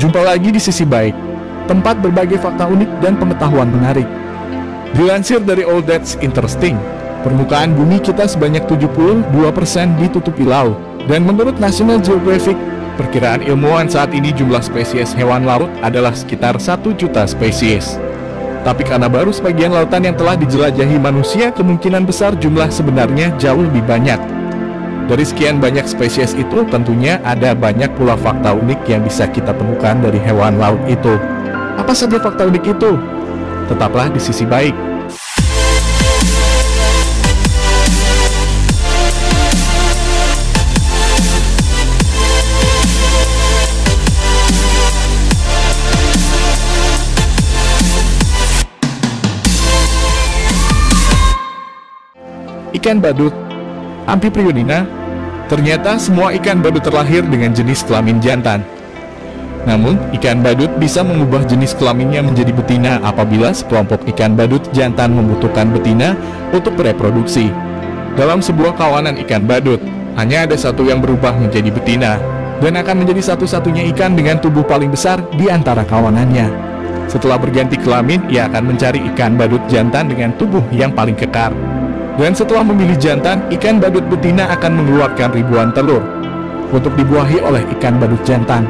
Jumpa lagi di Sisi Baik, tempat berbagi fakta unik dan pengetahuan menarik. Dilansir dari All That's Interesting, permukaan bumi kita sebanyak 72% ditutupi laut. Dan menurut National Geographic, perkiraan ilmuwan saat ini jumlah spesies hewan laut adalah sekitar 1 juta spesies. Tapi karena baru sebagian lautan yang telah dijelajahi manusia, kemungkinan besar jumlah sebenarnya jauh lebih banyak. Dari sekian banyak spesies itu, tentunya ada banyak pula fakta unik yang bisa kita temukan dari hewan laut itu. Apa saja fakta unik itu? Tetaplah di Sisi Baik. Ikan badut Amphipriodina. Ternyata semua ikan badut terlahir dengan jenis kelamin jantan. Namun, ikan badut bisa mengubah jenis kelaminnya menjadi betina apabila sekelompok ikan badut jantan membutuhkan betina untuk bereproduksi. Dalam sebuah kawanan ikan badut, hanya ada satu yang berubah menjadi betina, dan akan menjadi satu-satunya ikan dengan tubuh paling besar di antara kawanannya. Setelah berganti kelamin, ia akan mencari ikan badut jantan dengan tubuh yang paling kekar. Dan setelah memilih jantan, ikan badut betina akan mengeluarkan ribuan telur untuk dibuahi oleh ikan badut jantan.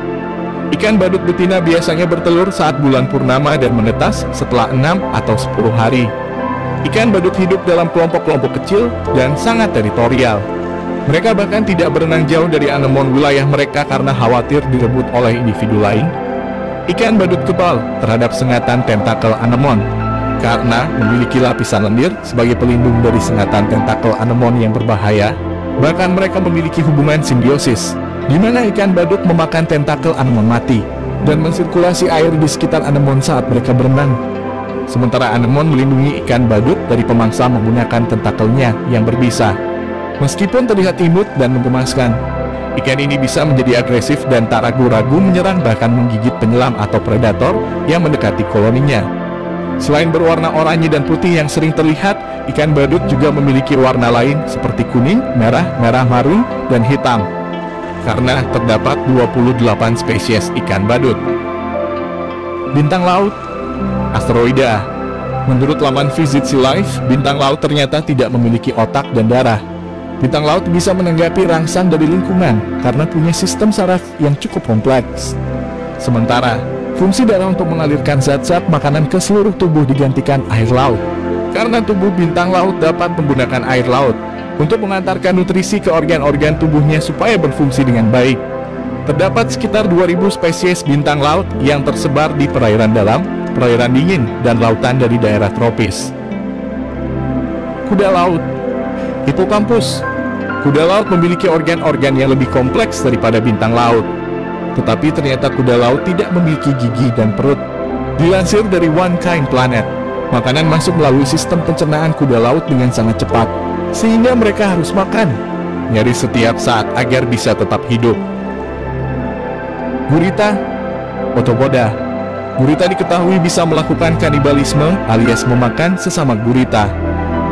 Ikan badut betina biasanya bertelur saat bulan purnama dan menetas setelah 6 atau 10 hari. Ikan badut hidup dalam kelompok-kelompok kecil dan sangat teritorial. Mereka bahkan tidak berenang jauh dari anemon wilayah mereka karena khawatir direbut oleh individu lain. Ikan badut kebal terhadap sengatan tentakel anemon karena memiliki lapisan lendir sebagai pelindung dari sengatan tentakel anemon yang berbahaya. Bahkan mereka memiliki hubungan simbiosis, di mana ikan badut memakan tentakel anemon mati dan mensirkulasi air di sekitar anemon saat mereka berenang. Sementara anemon melindungi ikan badut dari pemangsa menggunakan tentakelnya yang berbisa. Meskipun terlihat imut dan menggemaskan, ikan ini bisa menjadi agresif dan tak ragu-ragu menyerang bahkan menggigit penyelam atau predator yang mendekati koloninya. Selain berwarna oranye dan putih yang sering terlihat, ikan badut juga memiliki warna lain seperti kuning, merah, merah marun, dan hitam. Karena terdapat 28 spesies ikan badut. Bintang laut Asteroida. Menurut laman Visit Sea Life, bintang laut ternyata tidak memiliki otak dan darah. Bintang laut bisa menanggapi rangsang dari lingkungan karena punya sistem saraf yang cukup kompleks. Sementara fungsi darah untuk mengalirkan zat-zat makanan ke seluruh tubuh digantikan air laut. Karena tubuh bintang laut dapat menggunakan air laut untuk mengantarkan nutrisi ke organ-organ tubuhnya supaya berfungsi dengan baik. Terdapat sekitar 2000 spesies bintang laut yang tersebar di perairan dalam, perairan dingin, dan lautan dari daerah tropis. Kuda laut Hippocampus. Kuda laut memiliki organ-organ yang lebih kompleks daripada bintang laut. Tetapi ternyata kuda laut tidak memiliki gigi dan perut. Dilansir dari One Kind Planet, makanan masuk melalui sistem pencernaan kuda laut dengan sangat cepat, sehingga mereka harus makan nyaris setiap saat agar bisa tetap hidup. Gurita Otopoda. Gurita diketahui bisa melakukan kanibalisme alias memakan sesama gurita.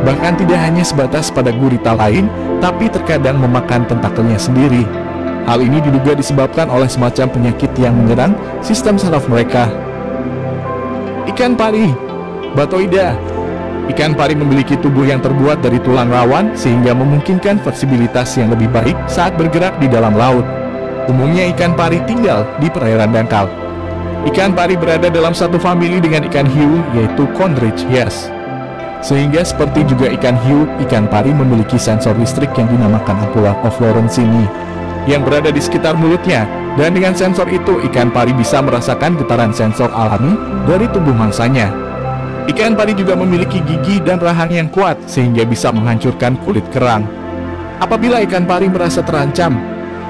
Bahkan tidak hanya sebatas pada gurita lain, tapi terkadang memakan tentakelnya sendiri. Hal ini diduga disebabkan oleh semacam penyakit yang menyerang sistem saraf mereka. Ikan pari Batoida. Ikan pari memiliki tubuh yang terbuat dari tulang rawan sehingga memungkinkan fleksibilitas yang lebih baik saat bergerak di dalam laut. Umumnya ikan pari tinggal di perairan dangkal. Ikan pari berada dalam satu famili dengan ikan hiu, yaitu Chondrichthyes. Sehingga seperti juga ikan hiu, ikan pari memiliki sensor listrik yang dinamakan ampula of Lorenzini yang berada di sekitar mulutnya, dan dengan sensor itu ikan pari bisa merasakan getaran sensor alami dari tubuh mangsanya. Ikan pari juga memiliki gigi dan rahang yang kuat sehingga bisa menghancurkan kulit kerang. Apabila ikan pari merasa terancam,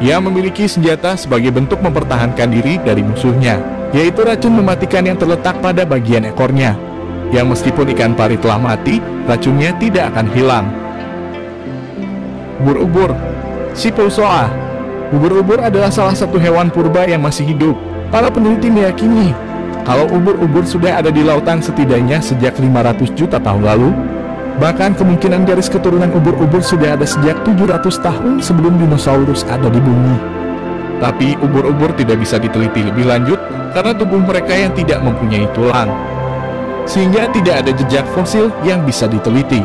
ia memiliki senjata sebagai bentuk mempertahankan diri dari musuhnya, yaitu racun mematikan yang terletak pada bagian ekornya, yang meskipun ikan pari telah mati, racunnya tidak akan hilang. Ubur-ubur Siphozoa. Ubur-ubur adalah salah satu hewan purba yang masih hidup. Para peneliti meyakini kalau ubur-ubur sudah ada di lautan setidaknya sejak 500 juta tahun lalu. Bahkan kemungkinan garis keturunan ubur-ubur sudah ada sejak 700 tahun sebelum dinosaurus ada di bumi. Tapi ubur-ubur tidak bisa diteliti lebih lanjut karena tubuh mereka yang tidak mempunyai tulang, sehingga tidak ada jejak fosil yang bisa diteliti.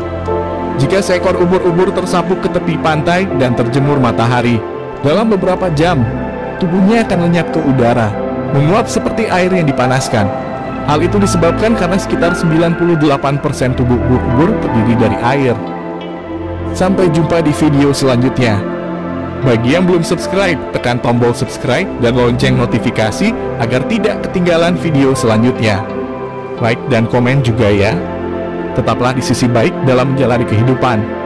Jika seekor ubur-ubur tersapu ke tepi pantai dan terjemur matahari, dalam beberapa jam, tubuhnya akan lenyap ke udara, menguap seperti air yang dipanaskan. Hal itu disebabkan karena sekitar 98% tubuh ubur-ubur terdiri dari air. Sampai jumpa di video selanjutnya. Bagi yang belum subscribe, tekan tombol subscribe dan lonceng notifikasi agar tidak ketinggalan video selanjutnya. Like dan komen juga ya. Tetaplah di sisi baik dalam menjalani kehidupan.